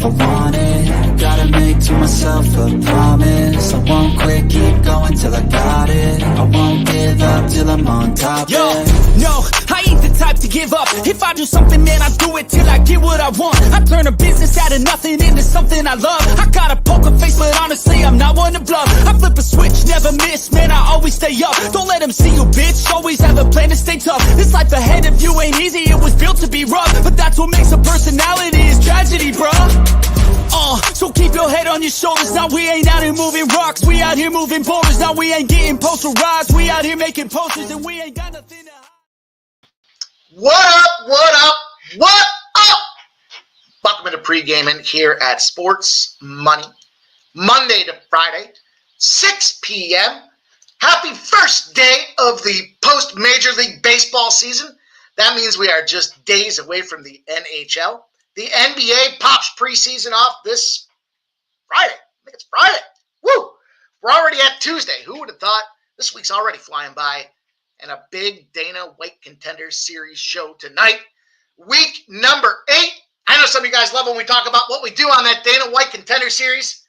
if I want it. Gotta make to myself a promise. I won't quit, keep going till I got it. I won't give up till I'm on top. Yo, no, I ain't the type to give up. If I do something, man, I do it till I get what I want. I turn a business out of nothing into something I love. I got a poker face, but honestly, I'm not one to bluff. I flip a switch, never miss, man, I always stay up. Don't let them see you, bitch, always have a plan to stay tough. This life ahead of you ain't easy, it was built to be rough. But that's what makes a personality, is tragedy, bruh. So keep your head on your shoulders. Now we ain't out here moving rocks, we out here moving boulders. Now we ain't getting posterized, we out here making posters, and we ain't got nothing to hide. What up, what up, what up? Welcome to Pregaming here at Sports Money, Monday to Friday, 6 p.m. Happy first day of the post-Major League Baseball season. That means we are just days away from the NHL. The NBA pops preseason off this Friday. I think it's Friday. Woo! We're already at Tuesday. Who would have thought? This week's already flying by. And a big Dana White Contender Series show tonight. Week number 8. I know some of you guys love when we talk about what we do on that Dana White Contender Series.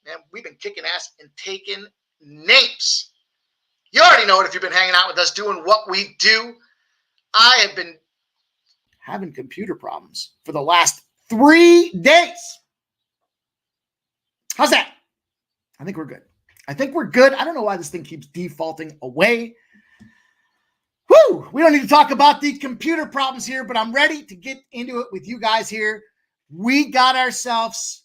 Man, we've been kicking ass and taking names. You already know it if you've been hanging out with us doing what we do. I have been having computer problems for the last 3 days. How's that? I think we're good. I don't know why this thing keeps defaulting away. Whew! We don't need to talk about the computer problems here, but I'm ready to get into it with you guys here. We got ourselves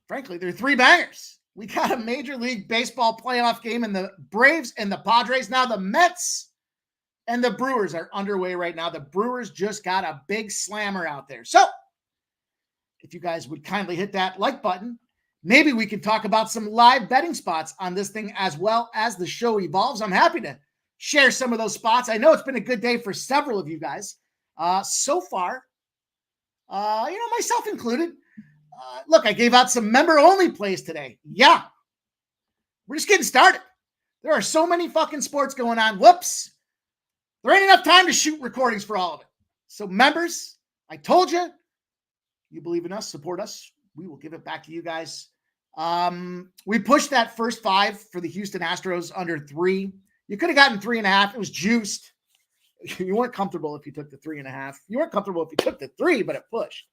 frankly, they're 3 bangers. We got a Major League Baseball playoff game in the Braves and the Padres. Now the Mets and the Brewers are underway right now. The Brewers just got a big slammer out there. So if you guys would kindly hit that like button, maybe we can talk about some live betting spots on this thing as well as the show evolves. I'm happy to share some of those spots. I know it's been a good day for several of you guys so far, myself included. Look, I gave out some member-only plays today. Yeah, we're just getting started. There are so many fucking sports going on. Whoops. There ain't enough time to shoot recordings for all of it. So members, I told you, you believe in us, support us. We will give it back to you guys. We pushed that first 5 for the Houston Astros under 3. You could have gotten 3.5. It was juiced. You weren't comfortable if you took the 3.5. You weren't comfortable if you took the 3, but it pushed.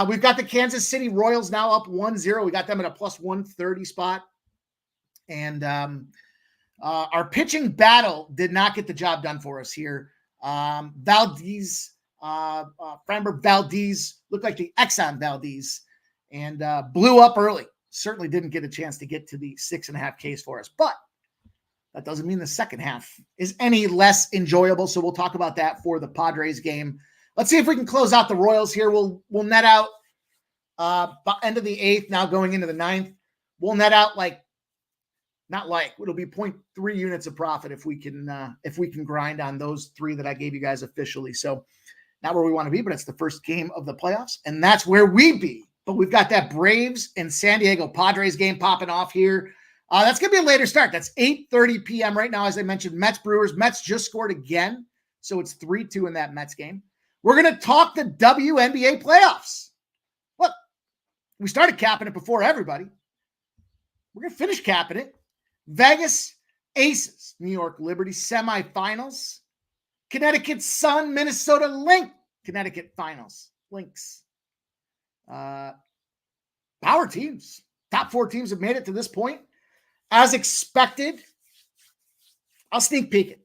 We've got the Kansas City Royals now up 1-0. We got them at a plus 130 spot. And our pitching battle did not get the job done for us here. Valdez, Framber Valdez looked like the Exxon Valdez and blew up early. Certainly didn't get a chance to get to the 6.5 Ks for us, but that doesn't mean the second half is any less enjoyable. So we'll talk about that for the Padres game. Let's see if we can close out the Royals here. We'll net out end of the 8th, now going into the 9th. We'll net out it'll be 0.3 units of profit if we can grind on those 3 that I gave you guys officially. So not where we want to be, but it's the first game of the playoffs, and that's where we be. But we've got that Braves and San Diego Padres game popping off here. That's going to be a later start. That's 8:30 p.m. right now. As I mentioned, Mets Brewers. Mets just scored again, so it's 3-2 in that Mets game. We're going to talk the WNBA playoffs. Look, we started capping it before everybody. We're going to finish capping it. Vegas Aces, New York Liberty semifinals. Connecticut Sun, Minnesota Lynx, Connecticut finals. Lynx. Power teams. Top 4 teams have made it to this point. As expected, I'll sneak peek it.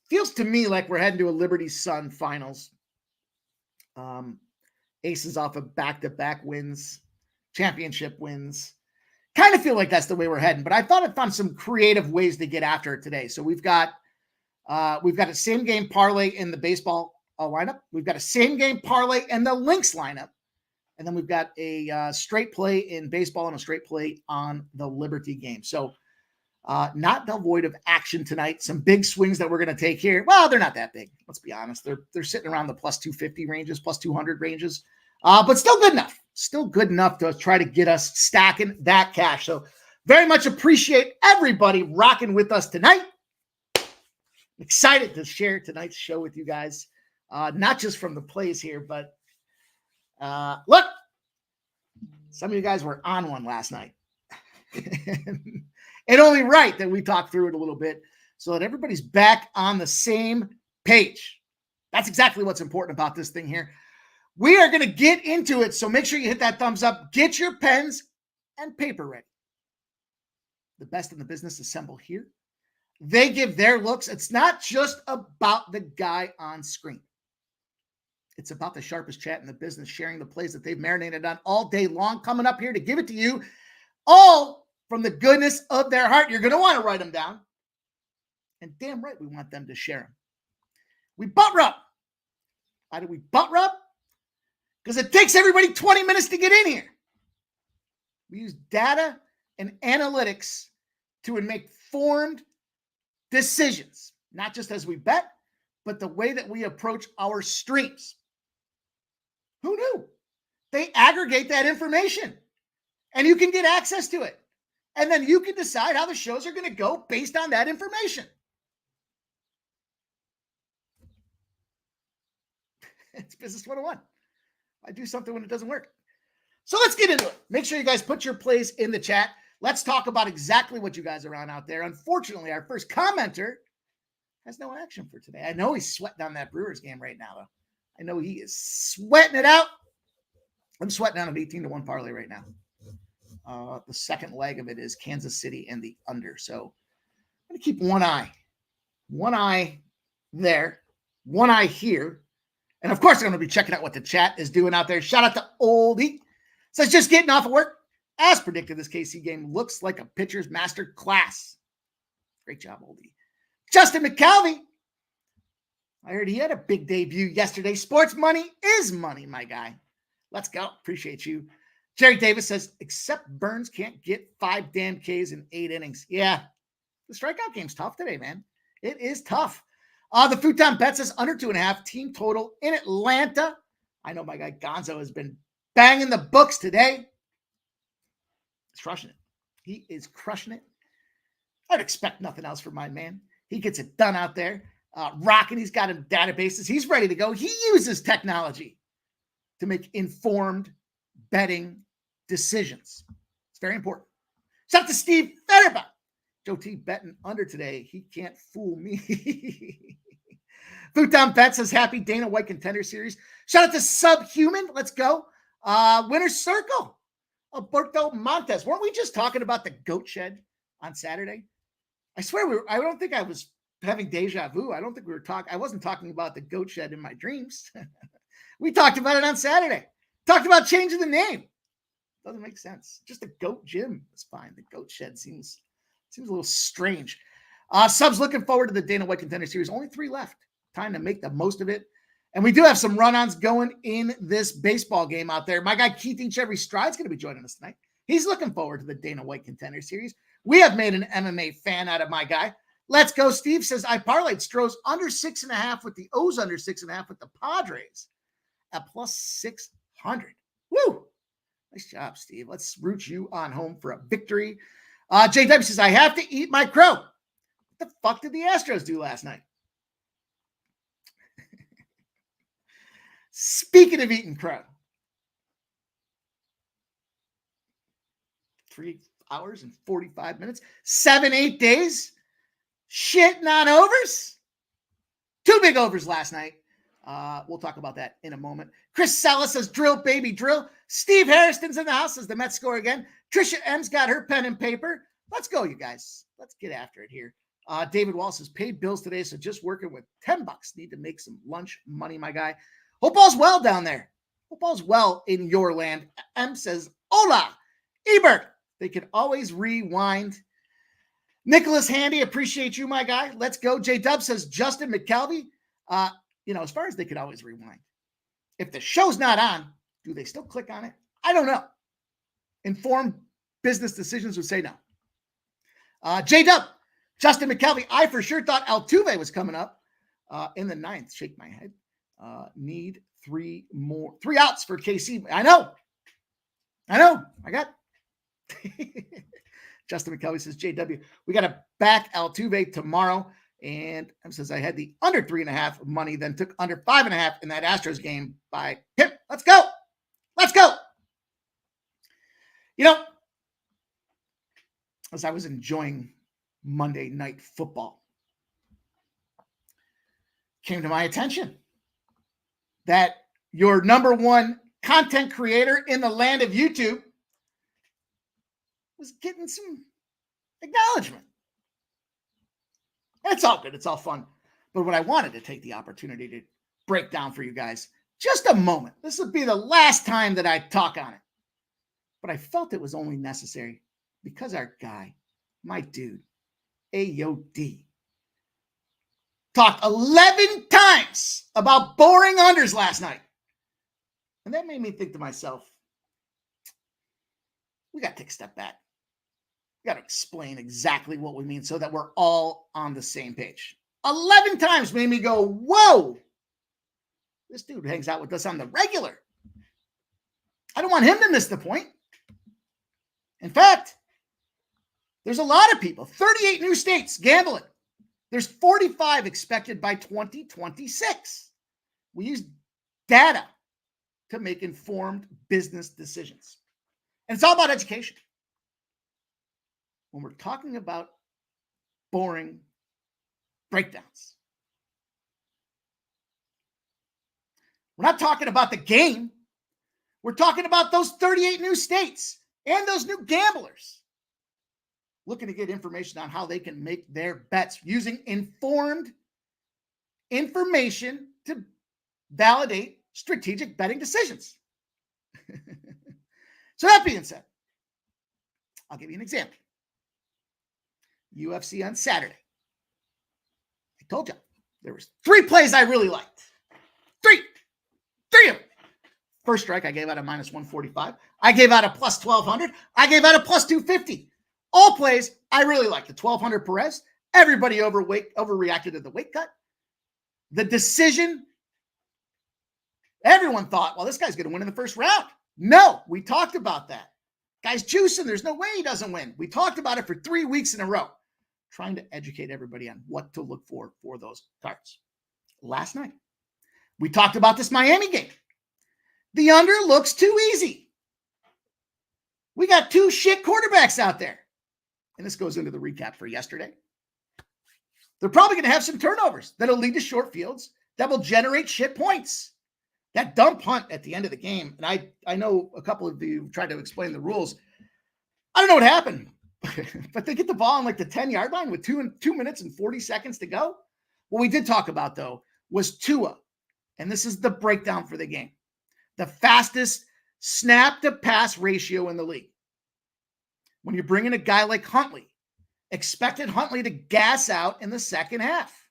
Feels to me like we're heading to a Liberty Sun finals. Aces off of back-to-back wins, championship wins. Kind of feel like that's the way we're heading, but I thought I found some creative ways to get after it today. So we've got a same game parlay in the baseball lineup. We've got a same game parlay in the Lynx lineup. And then we've got a straight play in baseball and a straight play on the Liberty game. So not devoid of action tonight. Some big swings that we're going to take here. Well, they're not that big. Let's be honest. They're sitting around the plus 250 ranges, plus 200 ranges, but still good enough. Still good enough to try to get us stacking that cash. So very much appreciate everybody rocking with us tonight. Excited to share tonight's show with you guys. not just from the plays here, but look, some of you guys were on one last night. And only right that we talk through it a little bit so that everybody's back on the same page. That's exactly what's important about this thing here. We are going to get into it, so make sure you hit that thumbs up. Get your pens and paper ready. The best in the business assemble here. They give their looks. It's not just about the guy on screen. It's about the sharpest chat in the business, sharing the plays that they've marinated on all day long, coming up here to give it to you all from the goodness of their heart. You're going to want to write them down. And damn right, we want them to share them. We butt rub. Why do we butt rub? Because it takes everybody 20 minutes to get in here. We use data and analytics to make informed decisions, not just as we bet, but the way that we approach our streams. Who knew? They aggregate that information and you can get access to it. And then you can decide how the shows are going to go based on that information. It's Business 101. I do something when it doesn't work. So let's get into it. Make sure you guys put your plays in the chat. Let's talk about exactly what you guys are on out there. Unfortunately, our first commenter has no action for today. I know he's sweating on that Brewers game right now, though. I know he is sweating it out. I'm sweating on an 18-1 parlay right now. The second leg of it is Kansas City and the under. So I'm going to keep one eye there, one eye here. And of course, I'm going to be checking out what the chat is doing out there. Shout out to Oldie. Says just getting off of work. As predicted, this KC game looks like a pitcher's master class. Great job, Oldie. Justin McCalvey. I heard he had a big debut yesterday. Sports money is money, my guy. Let's go. Appreciate you. Jerry Davis says, except Burns can't get 5 damn Ks in 8 innings. Yeah, the strikeout game's tough today, man. It is tough. The Futon Bet says under 2.5 team total in Atlanta. I know my guy Gonzo has been banging the books today. He's crushing it. He is crushing it. I'd expect nothing else from my man. He gets it done out there. Rocking, he's got him databases. He's ready to go. He uses technology to make informed betting decisions. It's very important. Shout out to Steve Federba. Joe T betting under today. He can't fool me. Futon Bet says happy Dana White Contender Series. Shout out to Subhuman. Let's go. Winner's Circle. Alberto Montes. Weren't we just talking about the goat shed on Saturday? I swear I don't think I was having deja vu. I don't think we were talking. I wasn't talking about the goat shed in my dreams. We talked about it on Saturday. Talked about changing the name. Doesn't make sense. Just a goat gym is fine. The goat shed seems a little strange. Subs looking forward to the Dana White Contender Series. Only 3 left. Time to make the most of it. And we do have some run-ons going in this baseball game out there. My guy Keith Each Every Stride's going to be joining us tonight. He's looking forward to the Dana White Contender Series. We have made an MMA fan out of my guy. Let's go. Steve says, I parlayed Stros under 6.5 with the O's under 6.5 with the Padres at plus 600. Woo! Nice job, Steve. Let's root you on home for a victory. JW says, I have to eat my crow. What the fuck did the Astros do last night? Speaking of eating crow, 3 hours and 45 minutes, 7-8 days, shitting on overs. 2 big overs last night. We'll talk about that in a moment. Chris Sella says, drill, baby, drill. Steve Harrison's in the house as the Mets score again. Trisha M's got her pen and paper. Let's go, you guys. Let's get after it here. David Wall says, paid bills today, so just working with $10. Need to make some lunch money, my guy. Hope all's well down there. Hope all's well in your land. M says, hola, Ebert. They can always rewind. Nicholas Handy, appreciate you, my guy. Let's go. J-Dub says, Justin McCalvey. As far as they could always rewind. If the show's not on, do they still click on it? I don't know. Informed business decisions would say no. J-Dub, Justin McCalvey. I for sure thought Altuve was coming up in the 9th. Shake my head. Need 3 outs for KC. I know. I got Justin McCalvey says, JW, we got to back Altuve tomorrow. And it says I had the under 3.5 money, then took under 5.5 in that Astros game by Pip. Let's go. Let's go. You know, as I was enjoying Monday Night Football, came to my attention that your number one content creator in the land of YouTube was getting some acknowledgement. And it's all good. It's all fun. But what I wanted to take the opportunity to break down for you guys, just a moment. This would be the last time that I talk on it. But I felt it was only necessary because our guy, my dude, AOD, talked 11 times about boring unders last night. And that made me think to myself, we got to take a step back. We got to explain exactly what we mean so that we're all on the same page. 11 times made me go, whoa, this dude hangs out with us on the regular. I don't want him to miss the point. In fact, there's a lot of people, 38 new states gambling. There's 45 expected by 2026. We use data to make informed business decisions. And it's all about education. When we're talking about boring breakdowns, we're not talking about the game. We're talking about those 38 new states and those new gamblers looking to get information on how they can make their bets using informed information to validate strategic betting decisions. So that being said, I'll give you an example. UFC on Saturday. I told you there was 3 plays I really liked. Three of them. First strike, I gave out a minus 145. I gave out a plus 1,200. I gave out a plus 250. All plays I really liked. The 1,200 Perez. Everybody overreacted to the weight cut. The decision. Everyone thought, well, this guy's going to win in the first round. No, we talked about that. Guy's juicing. There's no way he doesn't win. We talked about it for 3 weeks in a row, trying to educate everybody on what to look for those cards. Last night, we talked about this Miami game. The under looks too easy. We got 2 shit quarterbacks out there. And this goes into the recap for yesterday. They're probably going to have some turnovers that'll lead to short fields that will generate shit points. That dumb punt at the end of the game, and I know a couple of you tried to explain the rules. I don't know what happened, but they get the ball on like the 10-yard line with 2 minutes and 40 seconds to go. What we did talk about, though, was Tua, and this is the breakdown for the game. The fastest snap-to-pass ratio in the league. When you bring in a guy like Huntley, expected Huntley to gas out in the second half.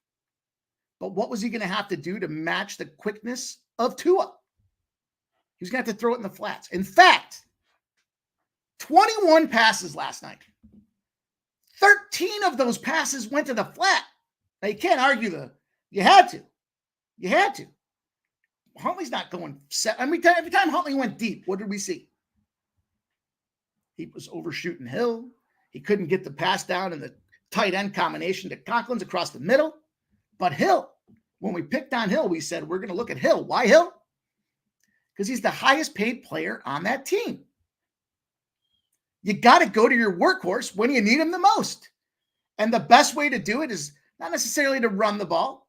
But what was he going to have to do to match the quickness of Tua? He was going to have to throw it in the flats. In fact, 21 passes last night. 13 of those passes went to the flat. Now, you can't argue you had to. You had to. Huntley's not going set. Every time Huntley went deep, what did we see? He was overshooting Hill. He couldn't get the pass down in the tight end combination to Conklin's across the middle. But Hill, when we picked on Hill, we said, we're going to look at Hill. Why Hill? Because he's the highest paid player on that team. You got to go to your workhorse when you need him the most. And the best way to do it is not necessarily to run the ball,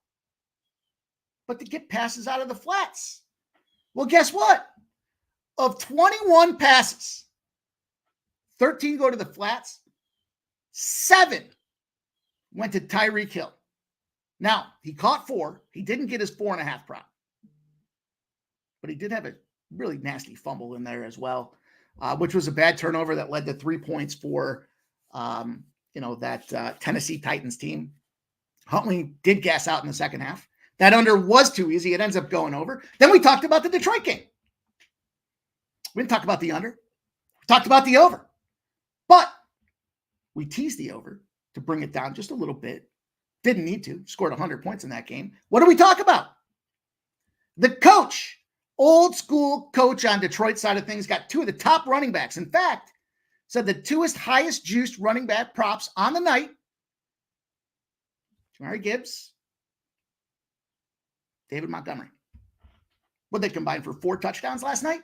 but to get passes out of the flats. Well, guess what? Of 21 passes, 13 go to the flats, 7 went to Tyreek Hill. Now, he caught 4. He didn't get his 4.5 prop. But he did have a really nasty fumble in there as well, which was a bad turnover that led to 3 points for, that Tennessee Titans team. Huntley did gas out in the second half. That under was too easy. It ends up going over. Then we talked about the Detroit game. We didn't talk about the under. We talked about the over. But we teased the over to bring it down just a little bit. Didn't need to. Scored 100 points in that game. What do we talk about? The coach, old school coach on Detroit side of things, got 2 of the top running backs. In fact, said the 2 highest juiced running back props on the night Jamari Gibbs, David Montgomery. What they combined for 4 touchdowns last night?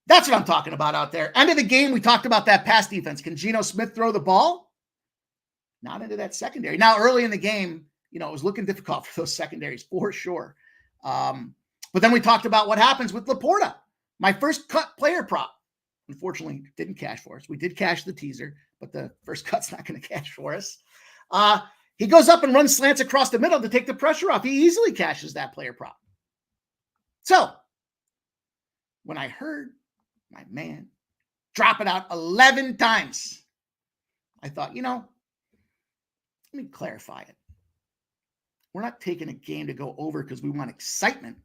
That's what I'm talking about out there. End of the game, we talked about that pass defense. Can Geno Smith throw the ball? Not into that secondary. Now, early in the game, it was looking difficult for those secondaries for sure. But then we talked about what happens with Laporta. My first cut player prop, unfortunately, didn't cash for us. We did cash the teaser, but the first cut's not going to cash for us. He goes up and runs slants across the middle to take the pressure off. He easily cashes that player prop. So when I heard my man drop it out 11 times, I thought, let me clarify it. We're not taking a game to go over because we want excitement.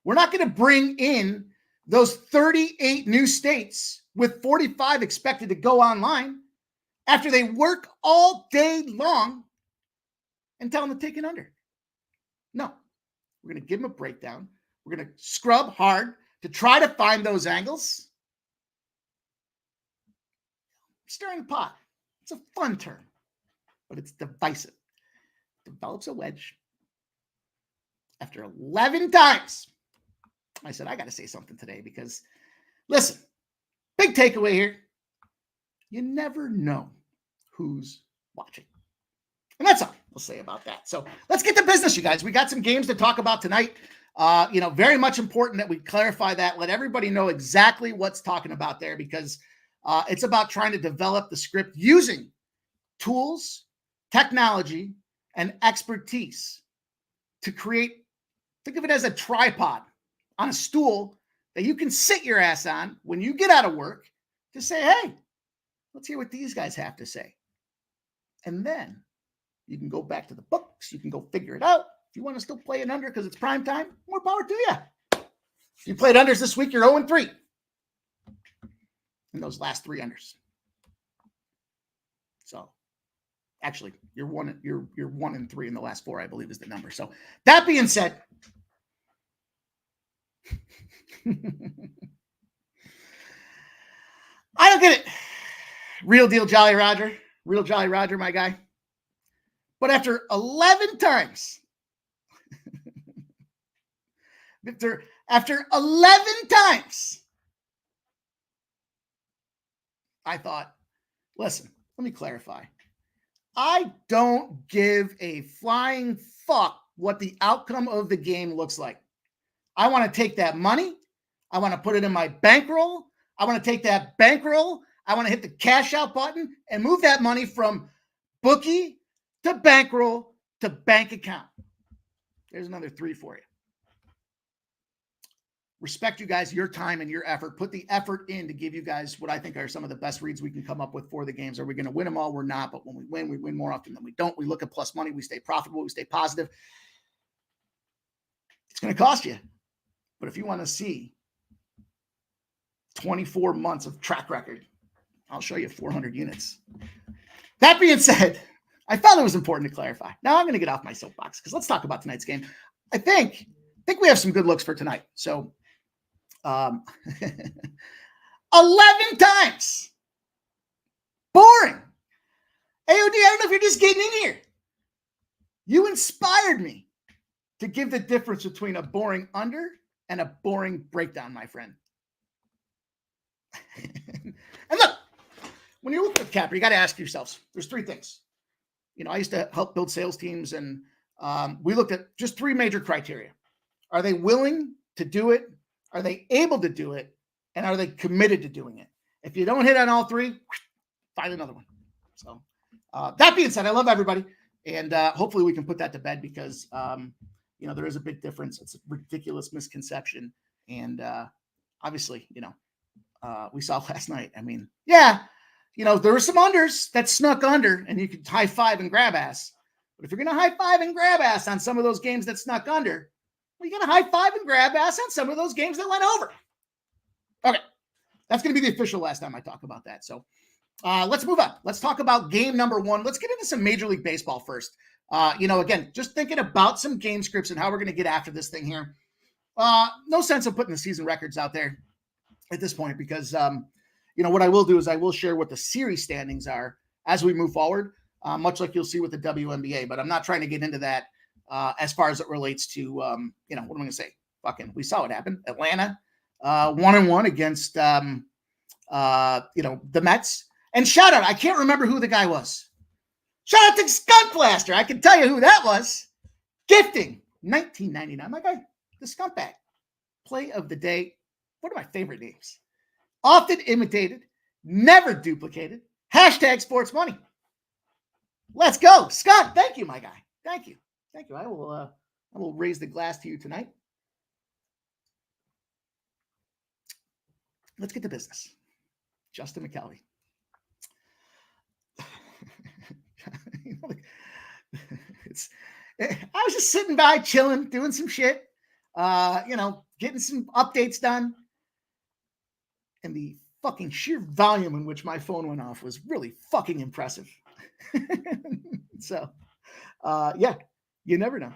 We're not going to bring in those 38 new states with 45 expected to go online after they work all day long and tell them to take it under. No, we're going to give them a breakdown. We're going to scrub hard to try to find those angles. Stirring the pot. It's a fun term, but it's divisive. Develops a wedge. After 11 times, I said, I got to say something today because, listen, big takeaway here. You never know who's watching. And that's all we'll say about that. So let's get to business, you guys. We got some games to talk about tonight. Very much important that we clarify that. Let everybody know exactly what's talking about there because it's about trying to develop the script using tools, technology, and expertise to create, think of it as a tripod on a stool that you can sit your ass on when you get out of work to say, hey, let's hear what these guys have to say. And then you can go back to the books. You can go figure it out. If you want to still play it under because it's prime time, more power to you. If you played unders this week, you're 0-3 in those last 3 unders. So actually, you're 1-3 in the last 4, I believe is the number. So that being said, I don't get it. Real deal Jolly Roger. Real Jolly Roger, my guy. But after 11 times, after 11 times, I thought, listen, let me clarify. I don't give a flying fuck what the outcome of the game looks like. I want to take that money. I want to put it in my bankroll. I want to take that bankroll. I want to hit the cash out button and move that money from bookie to bankroll to bank account. There's another 3 for you. Respect you guys, your time and your effort. Put the effort in to give you guys what I think are some of the best reads we can come up with for the games. Are we going to win them all? We're not. But when we win more often than we don't. We look at plus money. We stay profitable. We stay positive. It's going to cost you. But if you want to see 24 months of track record, I'll show you 400 units. That being said, I felt it was important to clarify. Now I'm going to get off my soapbox because let's talk about tonight's game. I think we have some good looks for tonight. So 11 times. Boring. AOD, I don't know if you're just getting in here. You inspired me to give the difference between a boring under and a boring breakdown, my friend. And look, when you're looking at Capper, you got to ask yourselves, there's 3 things. I used to help build sales teams, and we looked at just 3 major criteria. Are they willing to do it? Are they able to do it? And are they committed to doing it? If you don't hit on all 3, find another one. So that being said, I love everybody. And hopefully we can put that to bed because, there is a big difference. It's a ridiculous misconception. And obviously, we saw last night. I mean, yeah, there were some unders that snuck under and you could high five and grab ass. But if you're going to high five and grab ass on some of those games that snuck under, well, you got to high five and grab ass on some of those games that went over. Okay. That's going to be the official last time I talk about that. So let's move on. Let's talk about game number 1. Let's get into some Major League Baseball first. Again, just thinking about some game scripts and how we're going to get after this thing here. No sense of putting the season records out there at this point because, what I will do is I will share what the series standings are as we move forward. much like you'll see with the WNBA. But I'm not trying to get into that as far as it relates to, what am I going to say? We saw what happened. Atlanta 1-1 against, the Mets. And shout out, I can't remember who the guy was. Shout out to Skunk Blaster. I can tell you who that was. Gifting, 1999. My guy, the Skunk Bag. Play of the day. One of my favorite names. Often imitated, never duplicated. Hashtag sports money. Let's go. Skunk, thank you, my guy. Thank you. Thank you. I will raise the glass to you tonight. Let's get to business. Justin McKelvey. I was just sitting by, chilling, doing some shit, getting some updates done. And the fucking sheer volume in which my phone went off was really fucking impressive. So, you never know.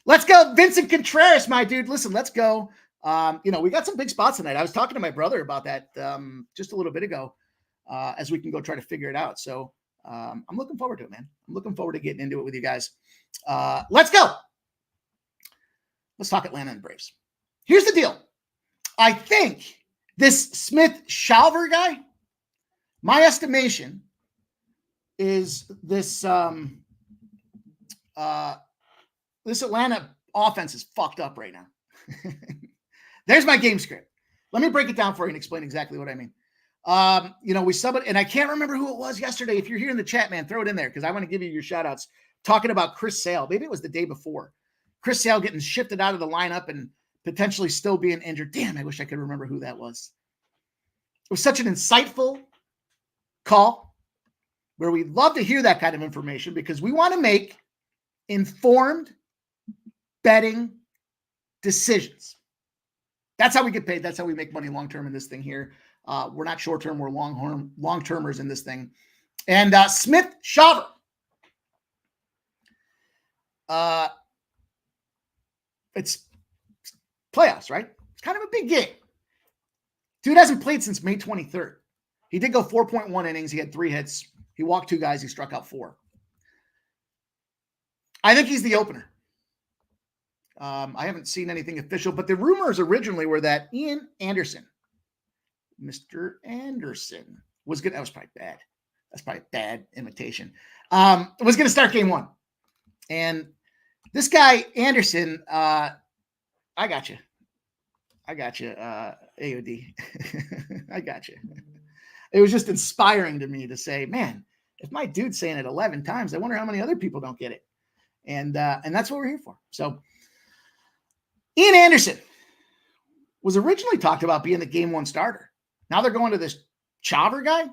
Let's go. Vincent Contreras, my dude. Listen, let's go. We got some big spots tonight. I was talking to my brother about that just a little bit ago as we can go try to figure it out. So I'm looking forward to it, man. I'm looking forward to getting into it with you guys. Let's go. Let's talk Atlanta and Braves. Here's the deal. I think this Smith-Shawver guy, my estimation is this this Atlanta offense is fucked up right now. There's my game script. Let me break it down for you and explain exactly what I mean. We subbed, and I can't remember who it was yesterday. If you're here in the chat, man, throw it in there because I want to give you your shout outs. Talking about Chris Sale. Maybe it was the day before. Chris Sale getting shifted out of the lineup and potentially still being injured. Damn, I wish I could remember who that was. It was such an insightful call where we love to hear that kind of information because we want to make informed betting decisions. That's how we get paid. That's how we make money long-term in this thing here. We're not short-term. We're long-termers in this thing. And Smith-Shawver. It's playoffs, right? It's kind of a big game. Dude hasn't played since May 23rd. He did go 4.1 innings. He had 3 hits. He walked 2 guys. He struck out 4. I think he's the opener. I haven't seen anything official, but the rumors originally were that Ian Anderson, Mr. Anderson, was good. That was probably bad. That's probably a bad imitation. Was going to start game 1. And this guy, Anderson, I got you. AOD. I got you. It was just inspiring to me to say, man, if my dude's saying it 11 times, I wonder how many other people don't get it. And that's what we're here for. So Ian Anderson was originally talked about being the game 1 starter. Now they're going to this Shawver guy.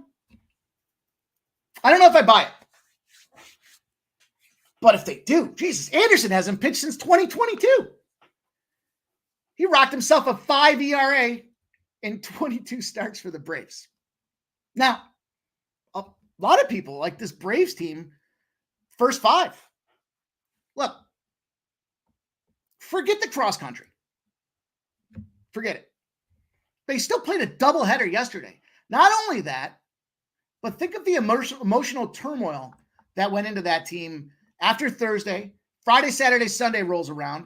I don't know if I buy it. But if they do, Jesus, Anderson hasn't pitched since 2022. He rocked himself a 5 ERA in 22 starts for the Braves. Now, a lot of people like this Braves team, first 5. Look, forget the cross country. Forget it. They still played a doubleheader yesterday. Not only that, but think of the emotional turmoil that went into that team after Thursday. Friday, Saturday, Sunday rolls around.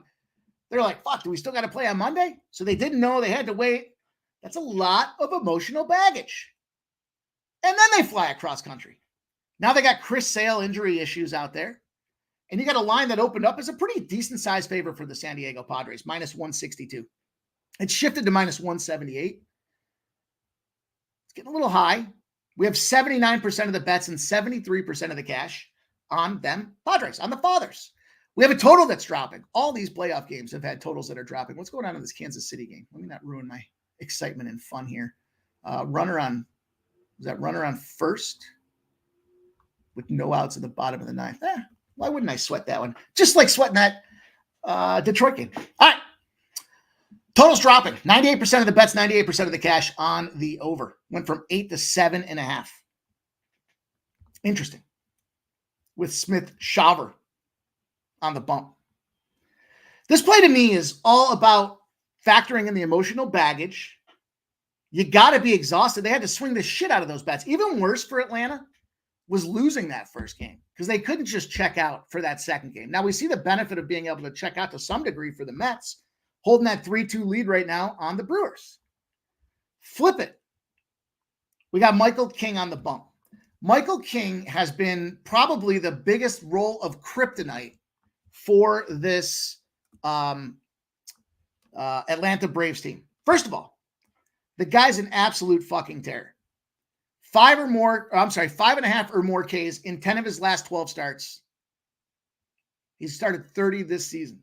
They're like, fuck, do we still got to play on Monday? So they didn't know. They had to wait. That's a lot of emotional baggage. And then they fly across country. Now they got Chris Sale injury issues out there. And you got a line that opened up as a pretty decent size favorite for the San Diego Padres, minus 162. It shifted to minus 178. It's getting a little high. We have 79% of the bets and 73% of the cash on them Padres, on the Fathers. We have a total that's dropping. All these playoff games have had totals that are dropping. What's going on in this Kansas City game? Let me not ruin my excitement and fun here. Runner on first with no outs at the bottom of the 9th. Why wouldn't I sweat that one? Just like sweating that Detroit game. All right. Totals dropping. 98% of the bets, 98% of the cash on the over. Went from 8 to 7.5. Interesting. With Smith-Shawver on the bump. This play to me is all about factoring in the emotional baggage. You got to be exhausted. They had to swing the shit out of those bets. Even worse for Atlanta, was losing that first game because they couldn't just check out for that second game. Now we see the benefit of being able to check out to some degree for the Mets, holding that 3-2 lead right now on the Brewers. Flip it. We got Michael King on the bump. Michael King has been probably the biggest roll of kryptonite for this Atlanta Braves team. First of all, the guy's an absolute fucking terror. 5.5 or more Ks in 10 of his last 12 starts. He's started 30 this season.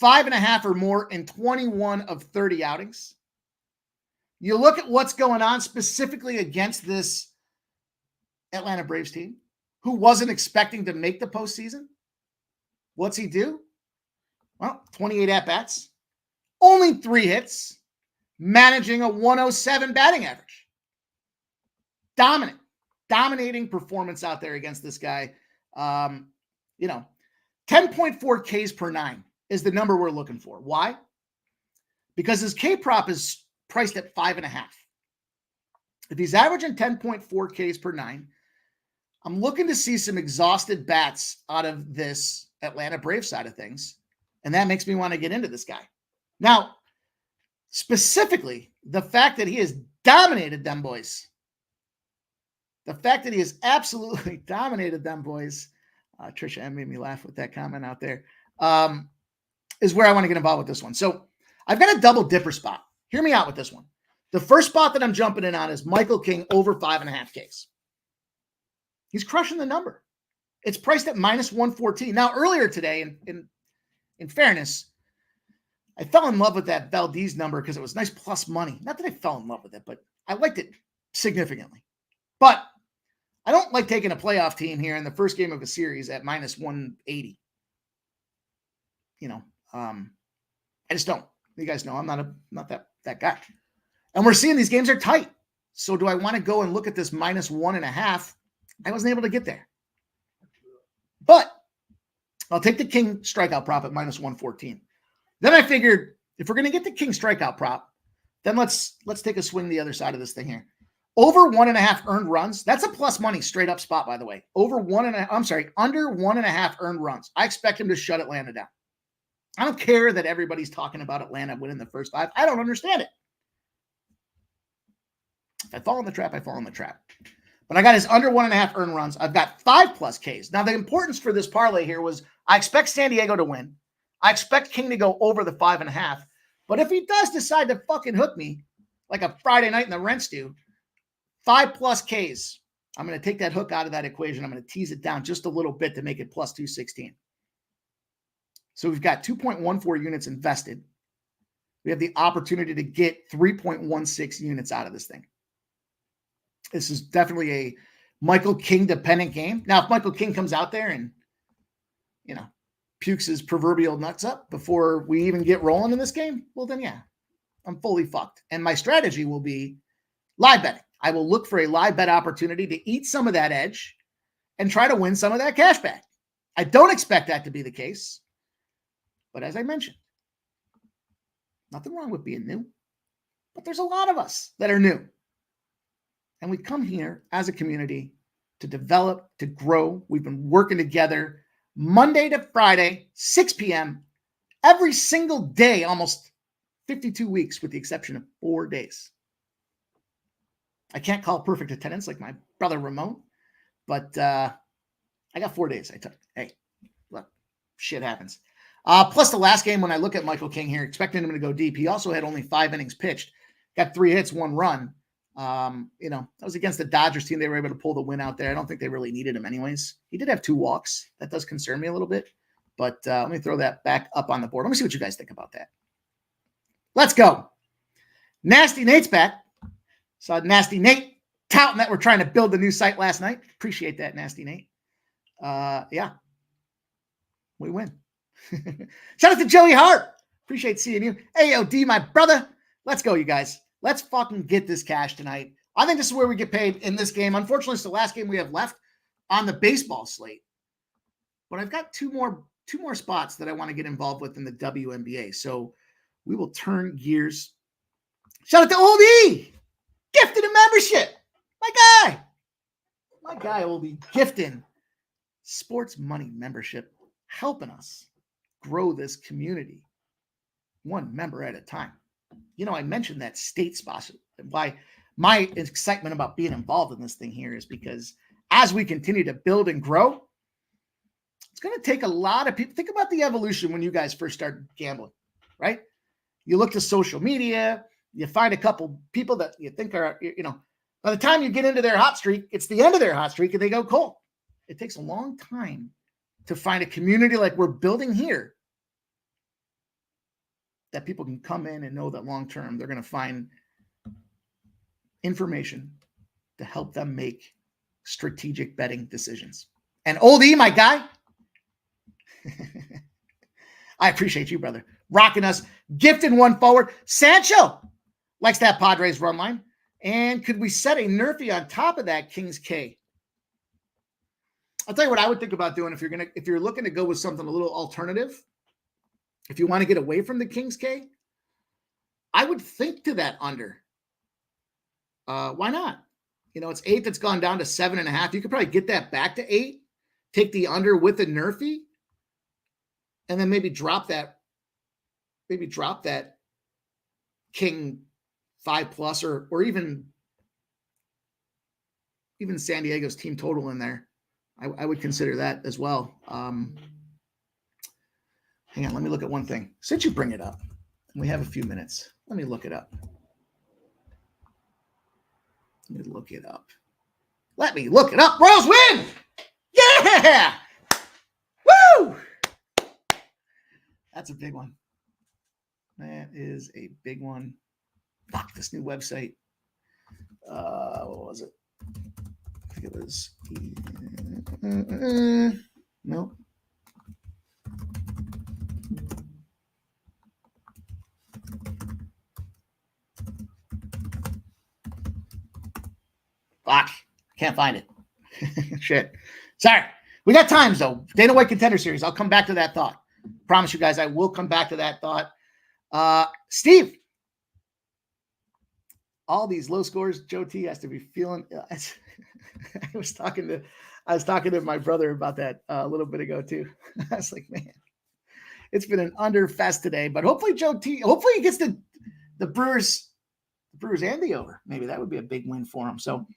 5.5 or more in 21 of 30 outings. You look at what's going on specifically against this Atlanta Braves team, who wasn't expecting to make the postseason. What's he do? Well, 28 at-bats, only 3 hits, managing a 107 batting average. Dominating performance out there against this guy. 10.4 Ks per 9 is the number we're looking for. Why? Because his K prop is priced at 5.5. If he's averaging 10.4 Ks per 9, I'm looking to see some exhausted bats out of this Atlanta Braves side of things. And that makes me want to get into this guy. Now, specifically, the fact that he has dominated them boys. The fact that he has absolutely dominated them boys. Trisha M made me laugh with that comment out there. Is where I want to get involved with this one. So I've got a double dipper spot. Hear me out with this one. The first spot that I'm jumping in on is Michael King over 5.5 Ks. He's crushing the number. It's priced at -114. Now, earlier today, in fairness, I fell in love with that Valdez number because it was nice plus money. Not that I fell in love with it, but I liked it significantly. But I don't like taking a playoff team here in the first game of a series at -180. I just don't. You guys know I'm not that guy. And we're seeing these games are tight. So do I want to go and look at this -1.5? I wasn't able to get there. But I'll take the King strikeout prop at -114. Then I figured if we're going to get the King strikeout prop, then let's take a swing the other side of this thing here. Over 1.5 earned runs. That's a plus money straight up spot, by the way. Under 1.5 earned runs. I expect him to shut Atlanta down. I don't care that everybody's talking about Atlanta winning the first 5. I don't understand it. If I fall in the trap, I fall in the trap. But I got his under 1.5 earned runs. I've got 5+ Ks. Now, the importance for this parlay here was I expect San Diego to win. I expect King to go over the 5.5. But if he does decide to fucking hook me like a Friday night in the rent stew, 5+ Ks. I'm going to take that hook out of that equation. I'm going to tease it down just a little bit to make it +216. So we've got 2.14 units invested. We have the opportunity to get 3.16 units out of this thing. This is definitely a Michael King dependent game. Now, if Michael King comes out there and, pukes his proverbial nuts up before we even get rolling in this game, well, then, yeah, I'm fully fucked. And my strategy will be live betting. I will look for a live bet opportunity to eat some of that edge and try to win some of that cash back. I don't expect that to be the case. But as I mentioned, nothing wrong with being new. But there's a lot of us that are new. And we come here as a community to develop, to grow. We've been working together Monday to Friday, 6 p.m., every single day, almost 52 weeks, with the exception of 4 days. I can't call perfect attendance like my brother Ramon, but I got 4 days I took. Hey, look, shit happens. Plus the last game, when I look at Michael King here, expecting him to go deep, he also had only 5 innings pitched, got 3 hits, 1 run. That was against the Dodgers team. They were able to pull the win out there. I don't think they really needed him anyways. He did have 2 walks. That does concern me a little bit, but let me throw that back up on the board. Let me see what you guys think about that. Let's go. Nasty Nate's back. Saw Nasty Nate touting that we're trying to build the new site last night. Appreciate that, Nasty Nate. Yeah, we win. Shout out to Joey Hart. Appreciate seeing you. AOD, my brother. Let's go, you guys. Let's fucking get this cash tonight. I think this is where we get paid in this game. Unfortunately, it's the last game we have left on the baseball slate. But I've got two more spots that I want to get involved with in the WNBA. So we will turn gears. Shout out to Oldie. Gifted a membership. My guy. My guy will be gifting sports money membership, helping us grow this community one member at a time. You know, I mentioned that state sponsor. Why my excitement about being involved in this thing here is because as we continue to build and grow, it's going to take a lot of people. Think about the evolution when you guys first started gambling, right? You look to social media, you find a couple people that you think are, you know, by the time you get into their hot streak, it's the end of their hot streak and they go cold. It takes a long time to find a community like we're building here that people can come in and know that long-term they're going to find information to help them make strategic betting decisions. And Old E, my guy, I appreciate you, brother, rocking us, gifting one forward. Sancho likes that Padres run line. And could we set a Nerfy on top of that Kings K? I'll tell you what I would think about doing if you're looking to go with something a little alternative. If you want to get away from the Kings K, I would think to that under. Why not? You know, it's 8 that's gone down to 7.5. You could probably get that back to 8, take the under with the Nerfy, and then maybe drop that King 5+ or even San Diego's team total in there. I would consider that as well. Hang on, let me look at one thing. Since you bring it up, and we have a few minutes, let me look it up. Let me look it up. Royals win! Yeah! Woo! That's a big one. That is a big one. Fuck, this new website. What was it? I think it was... Nope. Fuck, can't find it. Shit. Sorry. We got times, though. Dana White Contender Series. I'll come back to that thought. Promise you guys I will come back to that thought. Steve. All these low scores, Joe T has to be feeling. I was talking to my brother about that a little bit ago, too. I was like, man, it's been an under fest today, but hopefully Joe T, hopefully he gets the Brewers and the over. Maybe that would be a big win for him. So,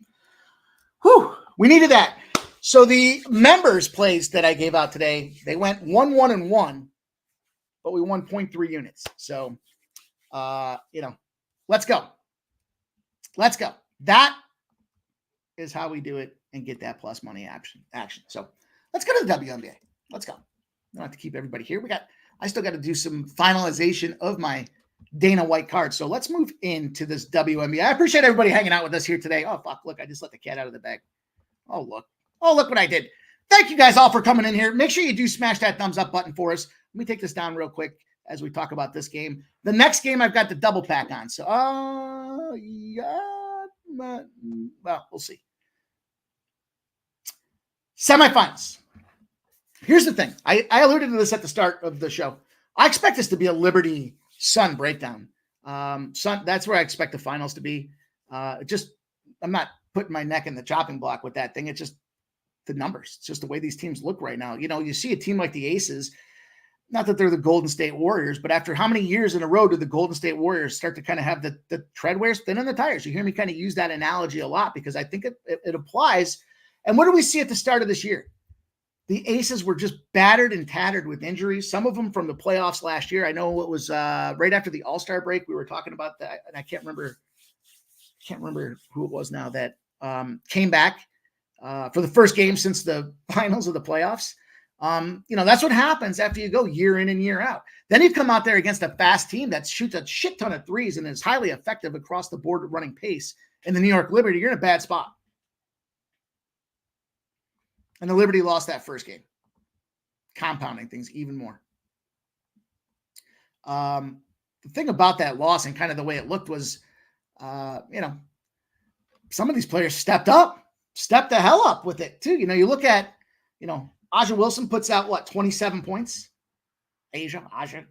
we needed that. So the members plays that I gave out today, they went 1-1-1, but we won 0.3 units. So, let's go. Let's go. That is how we do it and get that plus money action. So let's go to the WNBA. Let's go. I don't have to keep everybody here. I still got to do some finalization of my Dana White card. So let's move into this WNBA. I appreciate everybody hanging out with us here today. Oh, fuck. Look, I just let the cat out of the bag. Oh, look what I did. Thank you guys all for coming in here. Make sure you do smash that thumbs up button for us. Let me take this down real quick as we talk about this game. The next game I've got the double pack on. So, well, we'll see. Semifinals. Here's the thing. I alluded to this at the start of the show. I expect this to be a Liberty Sun breakdown. That's where I expect the finals to be. I'm not putting my neck in the chopping block with that thing. It's just the numbers. It's just the way these teams look right now. You know, you see a team like the Aces, not that they're the Golden State Warriors, but after how many years in a row did the Golden State Warriors start to kind of have the tread wears thin on the tires? You hear me kind of use that analogy a lot because I think it applies. And what do we see at the start of this year? The Aces were just battered and tattered with injuries, some of them from the playoffs last year. I know it was right after the All-Star break. We were talking about that, and I can't remember who it was now that came back for the first game since the finals of the playoffs. That's what happens after you go year in and year out. Then you come out there against a fast team that shoots a shit ton of threes and is highly effective across the board at running pace. In the New York Liberty, you're in a bad spot. And the Liberty lost that first game, compounding things even more. The thing about that loss and kind of the way it looked was, some of these players stepped the hell up with it too. You look at, Aja Wilson puts out 27 points. Aja.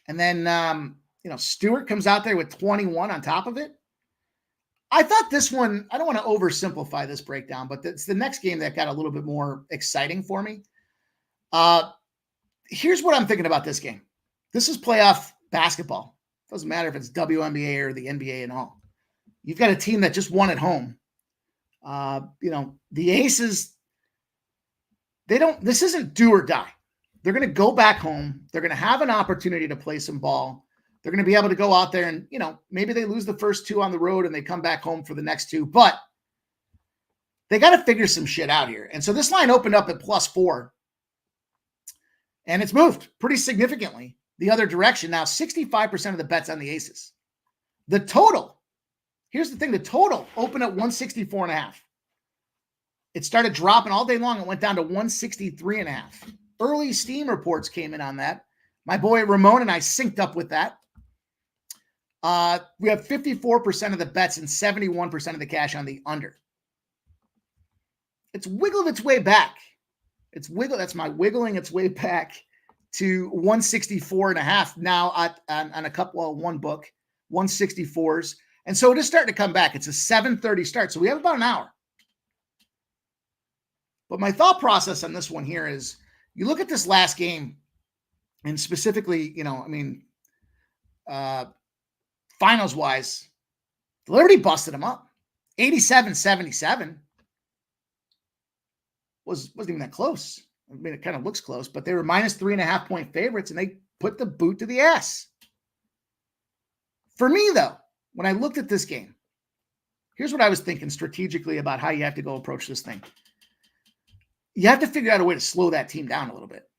And then, Stewart comes out there with 21 on top of it. I thought this one, I don't want to oversimplify this breakdown, but it's the next game that got a little bit more exciting for me. Here's what I'm thinking about this game. This is playoff basketball. Doesn't matter if it's WNBA or the NBA and all. You've got a team that just won at home. The Aces, this isn't do or die. They're going to go back home. They're going to have an opportunity to play some ball. They're going to be able to go out there and, maybe they lose the first two on the road and they come back home for the next two, but they got to figure some shit out here. And so this line opened up at +4 and it's moved pretty significantly the other direction. Now, 65% of the bets on the Aces. The total, here's the thing, the total opened at 164.5. It started dropping all day long. It went down to 163.5. Early Steam reports came in on that. My boy Ramon and I synced up with that. We have 54% of the bets and 71% of the cash on the under. It's wiggled its way back. That's my wiggling its way back to 164.5 now on a couple, one book, 164s. And so it is starting to come back. It's a 7:30 start. So we have about an hour. But my thought process on this one here is you look at this last game and specifically, finals wise, Liberty busted them up. 87-77 wasn't even that close. I mean, it kind of looks close, but they were -3.5 point favorites and they put the boot to the ass. For me, though, when I looked at this game, here's what I was thinking strategically about how you have to go approach this thing. You have to figure out a way to slow that team down a little bit,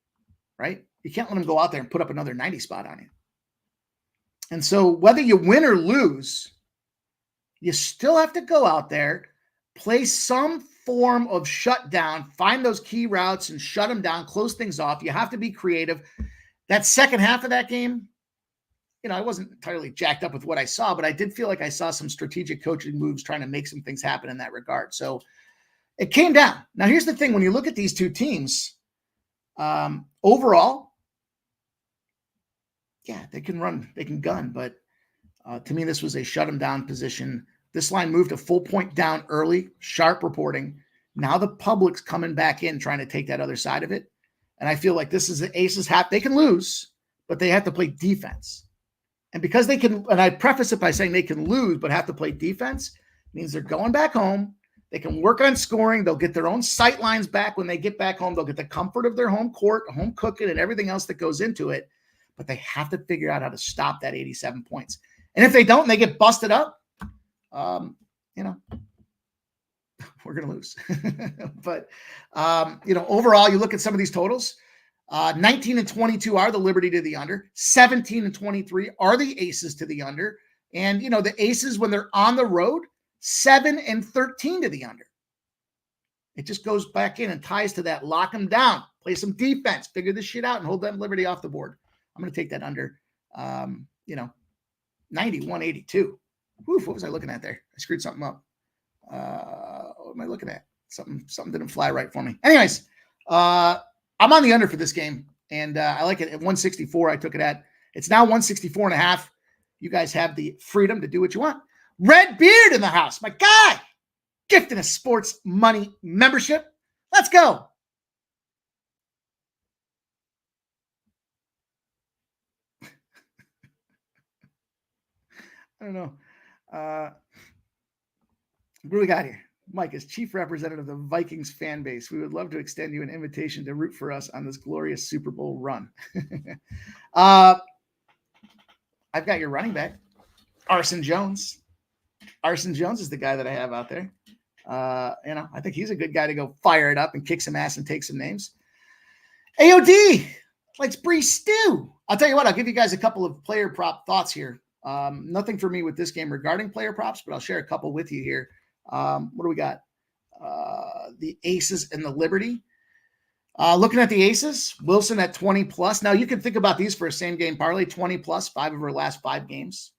right? You can't let them go out there and put up another 90 spot on you. And so whether you win or lose, you still have to go out there, play some form of shutdown, find those key routes and shut them down, close things off. You have to be creative. That second half of that game, I wasn't entirely jacked up with what I saw, but I did feel like I saw some strategic coaching moves trying to make some things happen in that regard. So it came down. Now, here's the thing. When you look at these two teams, overall, yeah, they can run, they can gun, but to me, this was a shut them down position. This line moved a full point down early, sharp reporting. Now the public's coming back in, trying to take that other side of it. And I feel like this is the Aces they can lose, but they have to play defense. And because they can, and I preface it by saying they can lose, but have to play defense, means they're going back home. They can work on scoring. They'll get their own sight lines back when they get back home. They'll get the comfort of their home court, home cooking, and everything else that goes into it. But they have to figure out how to stop that 87 points. And if they don't, and they get busted up, we're going to lose. But, overall, you look at some of these totals, 19 and 22 are the Liberty to the under, 17 and 23 are the Aces to the under. And, the Aces, when they're on the road, 7 and 13 to the under. It just goes back in and ties to that. Lock them down, play some defense, figure this shit out and hold them Liberty off the board. I'm going to take that under, 91-82. Oof, what was I looking at there? I screwed something up. What am I looking at? Something didn't fly right for me. Anyways, I'm on the under for this game, and I like it at 164. I took it at. It's now 164.5. You guys have the freedom to do what you want. Red Beard in the house, my guy, gifting a sports money membership. Let's go. I don't know. What do we got here? Mike, as chief representative of the Vikings fan base, we would love to extend you an invitation to root for us on this glorious Super Bowl run. I've got your running back, Arson Jones. Arson Jones is the guy that I have out there. I think he's a good guy to go fire it up and kick some ass and take some names. AOD likes Bree Stew. I'll tell you what, I'll give you guys a couple of player prop thoughts here. Nothing for me with this game regarding player props, but I'll share a couple with you here. What do we got? The Aces and the Liberty. Looking at the Aces, Wilson at 20 plus. Now you can think about these for a same game parlay, 20 plus, 5 of her last 5 games.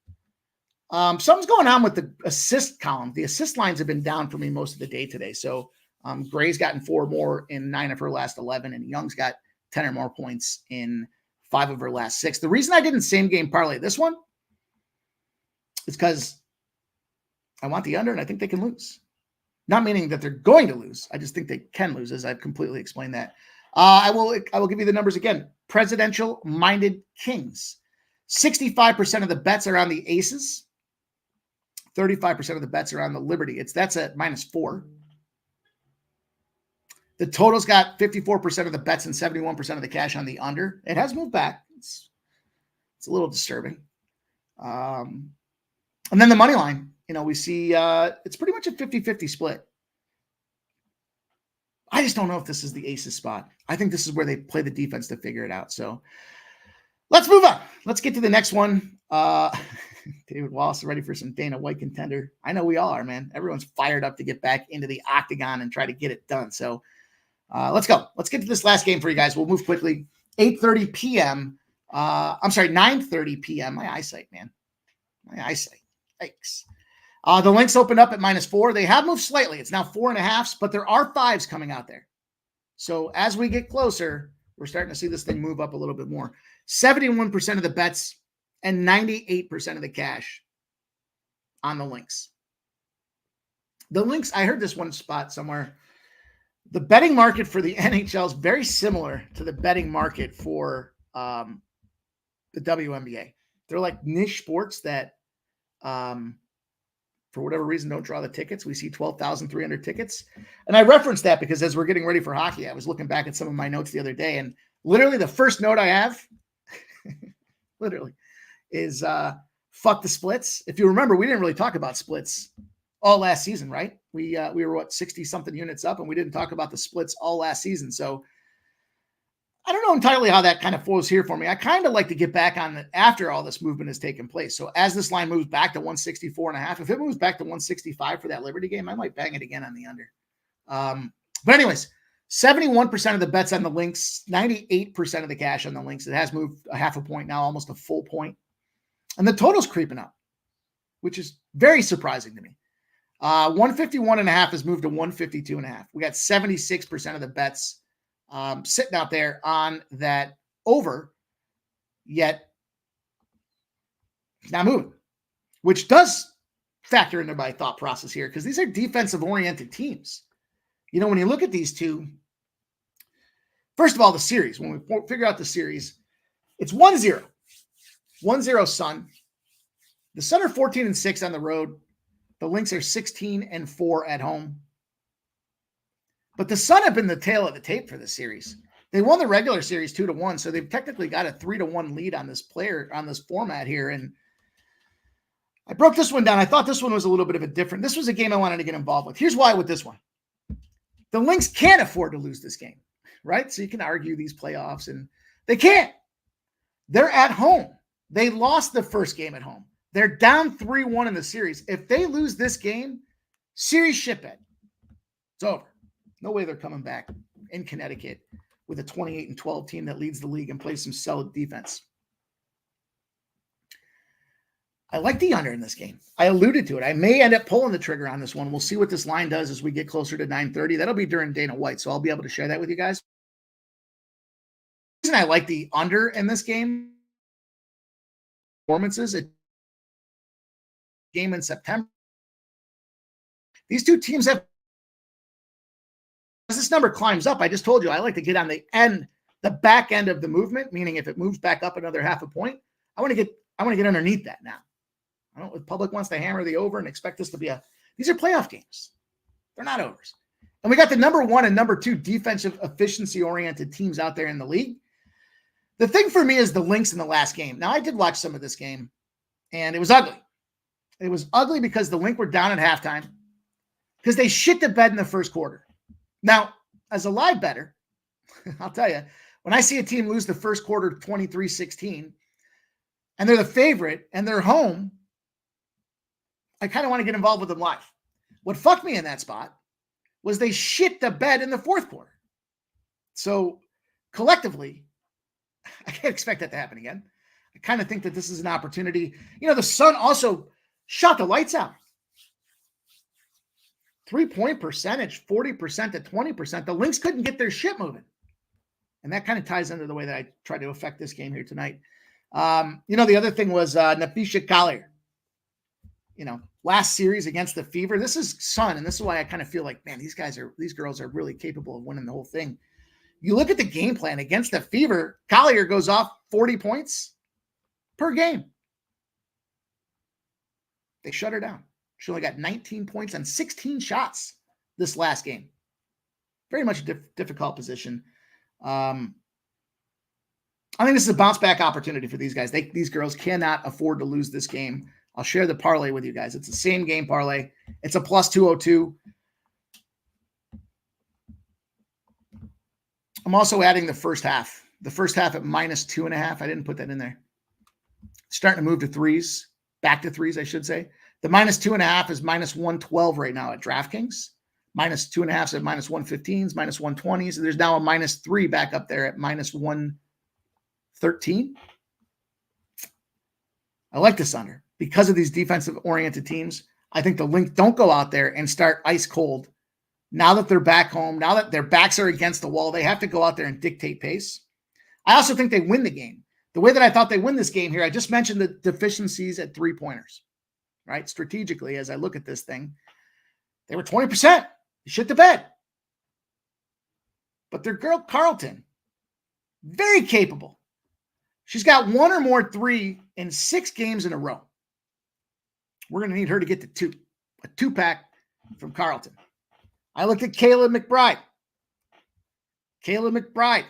Something's going on with the assist column. The assist lines have been down for me most of the day today. So Gray's gotten 4 more in 9 of her last 11, and Young's got 10 or more points in 5 of her last 6. The reason I didn't same game parlay this one is because I want the under, and I think they can lose. Not meaning that they're going to lose. I just think they can lose, as I've completely explained that. I will give you the numbers again. Presidential-minded Kings. 65% of the bets are on the aces. 35% of the bets are on the Liberty. That's at -4. The total's got 54% of the bets and 71% of the cash on the under. It has moved back. It's a little disturbing. And then the money line, we see it's pretty much a 50-50 split. I just don't know if this is the aces spot. I think this is where they play the defense to figure it out. So let's move on. Let's get to the next one. David Wallace is ready for some Dana White contender. I know we all are, man. Everyone's fired up to get back into the octagon and try to get it done. So let's go. Let's get to this last game for you guys. We'll move quickly. 8:30 p.m. I'm sorry, 9:30 p.m. My eyesight, man. My eyesight. Yikes. The Lynx opened up at -4. They have moved slightly. It's now 4.5s, but there are 5s coming out there. So as we get closer, we're starting to see this thing move up a little bit more. 71% of the bets and 98% of the cash on the Lynx. The Lynx, I heard this one spot somewhere. The betting market for the NHL is very similar to the betting market for the WNBA. They're like niche sports that for whatever reason, don't draw the tickets. We see 12,300 tickets. And I referenced that because as we're getting ready for hockey, I was looking back at some of my notes the other day, and literally the first note I have literally is fuck the splits. If you remember, we didn't really talk about splits all last season, right? We were what, 60 something units up, and we didn't talk about the splits all last season. So I don't know entirely how that kind of flows here for me. I kind of like to get back on it after all this movement has taken place. So as this line moves back to 164.5, if it moves back to 165 for that Liberty game, I might bang it again on the under. But anyways, 71% of the bets on the Lynx, 98% of the cash on the Lynx. It has moved a half a point now, almost a full point. And the total's creeping up, which is very surprising to me. 151.5 has moved to 152.5. We got 76% of the bets sitting out there on that over, yet it's not moving, which does factor into my thought process here because these are defensive-oriented teams. When you look at these two, first of all, the series, when we figure out the series, it's 1-0. 1-0 Sun. The Sun are 14-6 on the road. The Lynx are 16-4 at home. But the Sun have been the tail of the tape for this series. They won the regular series 2-1, so they've technically got a 3-1 lead on this format here. And I broke this one down. I thought this one was a little bit of a different. This was a game I wanted to get involved with. Here's why with this one. The Lynx can't afford to lose this game, right? So you can argue these playoffs, and they can't. They're at home. They lost the first game at home. They're down 3-1 in the series. If they lose this game, series ship it. It's over. No way they're coming back in Connecticut with a 28-12 team that leads the league and plays some solid defense. I like the under in this game. I alluded to it. I may end up pulling the trigger on this one. We'll see what this line does as we get closer to 9:30. That'll be during Dana White, so I'll be able to share that with you guys. The reason I like the under in this game, performances, a game in September. These two teams have, as this number climbs up, I just told you, I like to get on the back end of the movement, meaning if it moves back up another half a point, I want to get underneath that now. I don't know if the public wants to hammer the over and expect this to be these are playoff games. They're not overs. And we got the number 1 and number 2 defensive efficiency-oriented teams out there in the league. The thing for me is the Lynx in the last game. Now, I did watch some of this game, and it was ugly. It was ugly because the Lynx were down at halftime because they shit the bed in the first quarter. Now, as a live bettor, I'll tell you, when I see a team lose the first quarter 23-16, and they're the favorite, and they're home, I kind of want to get involved with them live. What fucked me in that spot was they shit the bed in the fourth quarter. So, collectively, I can't expect that to happen again. I kind of think that this is an opportunity. The Sun also shot the lights out. 3-point percentage, 40% to 20%. The Lynx couldn't get their shit moving. And that kind of ties into the way that I tried to affect this game here tonight. The other thing was Nafisha Collier. last series against the Fever. This is Sun, and this is why I kind of feel like, man, these girls are really capable of winning the whole thing. You look at the game plan against the Fever, Collier goes off 40 points per game. They shut her down. She only got 19 points on 16 shots this last game. Very much a difficult position. I think this is a bounce back opportunity for these guys. These girls cannot afford to lose this game. I'll share the parlay with you guys. It's the same game parlay. It's a plus 202. I'm also adding the first half. The first half at minus 2.5. I didn't put that in there. Starting to move to threes. Back to threes, I should say. The minus 2.5 is minus 112 right now at DraftKings. Minus 2.5 is at minus 115s, minus 120s. There's now a minus 3 back up there at minus 113. I like this under. Because of these defensive-oriented teams, I think the Lynx don't go out there and start ice cold. Now that they're back home, now that their backs are against the wall, they have to go out there and dictate pace. I also think they win the game. The way that I thought they win this game here, I just mentioned the deficiencies at three-pointers, right? Strategically, as I look at this thing, they were 20%. Shit the bed. But their girl, Carlton, very capable. She's got one or more three in 6 games in a row. We're going to need her to get to 2. A 2-pack from Carlton. I looked at Kayla McBride. Kayla McBride.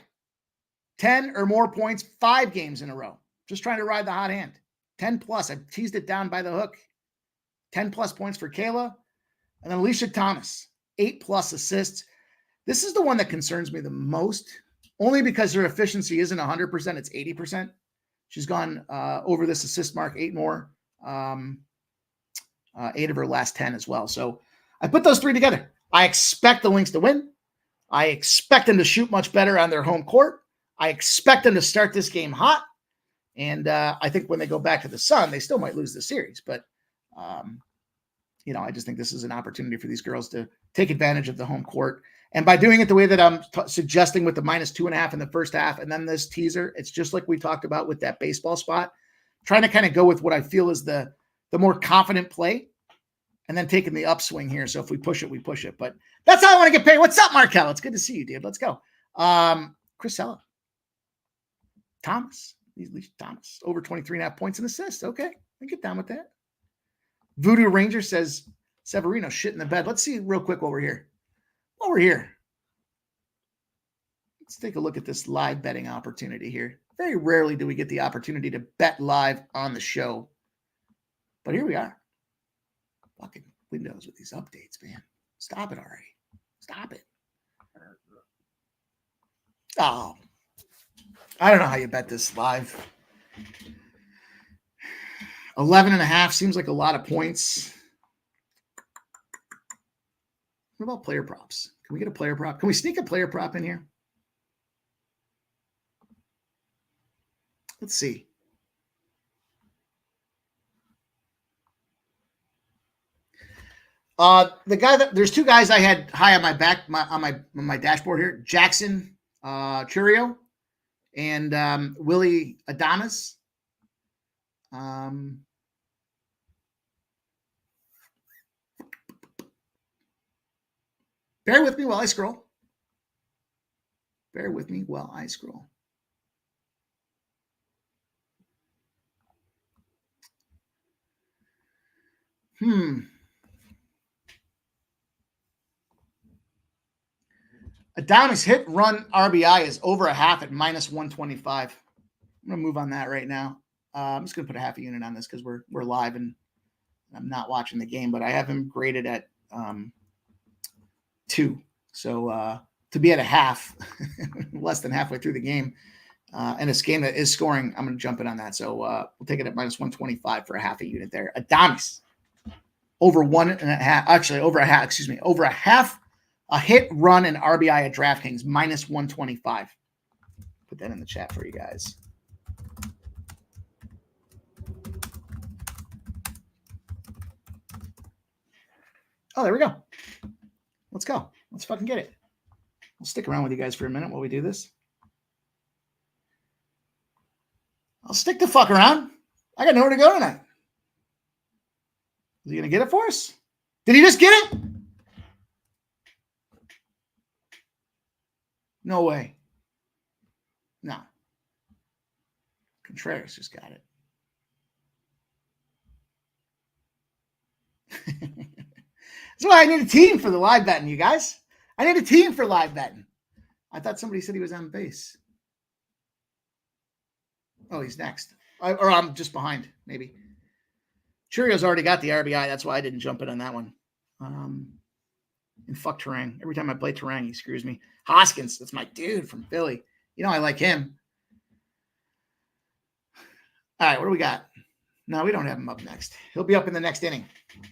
10 or more points, 5 games in a row. Just trying to ride the hot hand. 10 plus. I've teased it down by the hook. 10 plus points for Kayla. And then Alicia Thomas. 8 plus assists. This is the one that concerns me the most. Only because her efficiency isn't 100%. It's 80%. She's gone over this assist mark 8 more. 8 of her last 10 as well. So I put those 3 together. I expect the Lynx to win. I expect them to shoot much better on their home court. I expect them to start this game hot. And I think when they go back to the Sun, they still might lose the series. But, I just think this is an opportunity for these girls to take advantage of the home court. And by doing it the way that I'm suggesting with the minus 2.5 in the first half and then this teaser, it's just like we talked about with that baseball spot. Trying to kind of go with what I feel is the more confident play and then taking the upswing here. So if we push it, we push it. But that's how I want to get paid. What's up, Markel? It's good to see you, dude. Let's go. Chrisella. Thomas. Over 23.5 points and assists. Okay. I get down with that. Voodoo Ranger says, Severino, shit in the bed. Let's see real quick while we're here. Let's take a look at this live betting opportunity here. Very rarely do we get the opportunity to bet live on the show. But here we are. Fucking Windows with these updates, man. Stop it already. Stop it. Oh. I don't know how you bet this live. 11.5 seems like a lot of points. What about player props? Can we get a player prop? Can we sneak a player prop in here? Let's see. There's 2 guys I had high on my back, on my dashboard here. Jackson Churio and Willie Adames. Bear with me while I scroll. Adames hit run RBI is over a half at minus 125. I'm going to move on that right now. I'm just going to put a half a unit on this because we're live and I'm not watching the game, but I have him graded at 2. So to be at a half, less than halfway through the game, and it's a game that is scoring, I'm going to jump in on that. So we'll take it at minus 125 for a half a unit there. Adames over 1.5, actually over a half, a hit, run, and RBI at DraftKings minus 125. Put that in the chat for you guys. Oh, there we go. Let's go. Let's fucking get it. I'll stick around with you guys for a minute while we do this. I'll stick the fuck around. I got nowhere to go tonight. Is he going to get it for us? Did he just get it? No way. No. Contreras just got it. That's why I need a team for the live betting, you guys. I need a team for live betting. I thought somebody said he was on base. Oh, he's next. Or I'm just behind, maybe. Churio's already got the RBI. That's why I didn't jump in on that one. And fuck Terang. Every time I play Terang, he screws me. Hoskins, that's my dude from Philly. You know I like him. All right, what do we got? No, we don't have him up next. He'll be up in the next inning.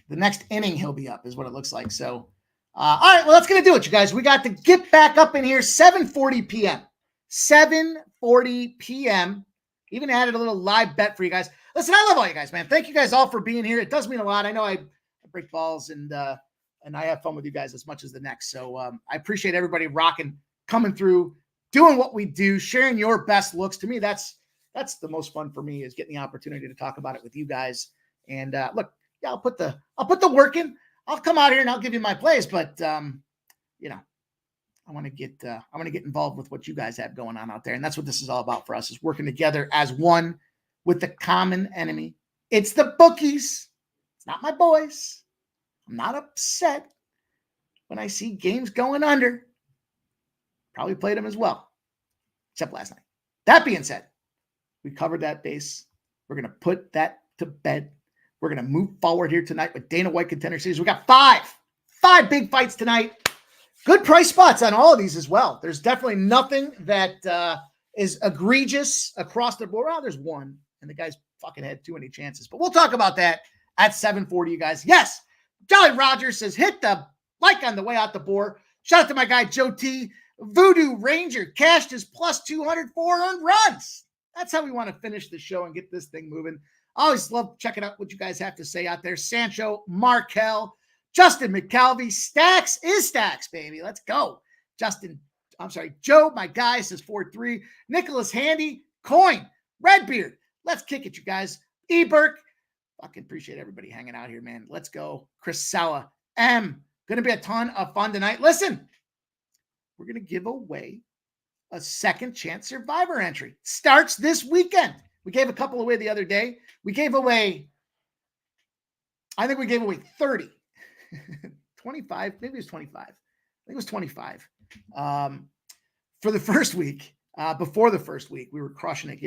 The next inning he'll be up is what it looks like. So, all right, well, that's going to do it, you guys. We got to get back up in here, 7:40 p.m. 7:40 p.m. Even added a little live bet for you guys. Listen, I love all you guys, man. Thank you guys all for being here. It does mean a lot. I know I break balls and I have fun with you guys as much as the next. So I appreciate everybody rocking, coming through, doing what we do, sharing your best looks. To me, that's the most fun for me, is getting the opportunity to talk about it with you guys. And look, yeah, I'll put the work in. I'll come out here and I'll give you my plays, but you know, I want to get involved with what you guys have going on out there. And that's what this is all about for us, is working together as one with the common enemy. It's the bookies. It's not my boys. I'm not upset when I see games going under. Probably played them as well, except last night. That being said, we covered that base. We're going to put that to bed. We're going to move forward here tonight with Dana White Contender Series. We got five big fights tonight. Good price spots on all of these as well. There's definitely nothing that is egregious across the board. Oh, there's one, and the guy's fucking had too many chances. But we'll talk about that at 7:40, you guys. Yes, Jolly Roger says, hit the like on the way out the board. Shout out to my guy, Joe T. Voodoo Ranger cashed his plus 200 4 runs. That's how we want to finish the show and get this thing moving. I always love checking out what you guys have to say out there. Sancho, Markel, Justin McCalvey, Stacks is Stacks, baby. Let's go. Joe, my guy, says 4-3. Nicholas Handy, Coin, Redbeard. Let's kick it, you guys. E. Burke, fucking appreciate everybody hanging out here, man. Let's go. Chris Sawa, M. Going to be a ton of fun tonight. Listen, we're going to give away a second chance survivor entry. Starts this weekend. We gave a couple away the other day. I think we gave away 30. 25, maybe it was 25. I think it was 25. For the first week, before the first week, we were crushing it,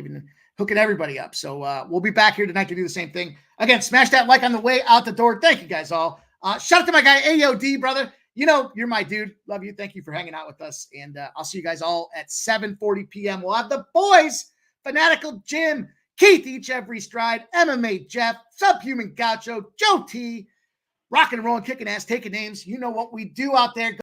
hooking everybody up. So we'll be back here tonight to do the same thing. Again, smash that like on the way out the door. Thank you guys all. Shout out to my guy, AOD, brother. You know, you're my dude. Love you. Thank you for hanging out with us. And I'll see you guys all at 7:40 p.m. We'll have the boys, Fanatical Jim, Keith Each Every Stride, MMA Jeff, Subhuman Gaucho, Joe T, rocking and rolling, kicking ass, taking names. You know what we do out there.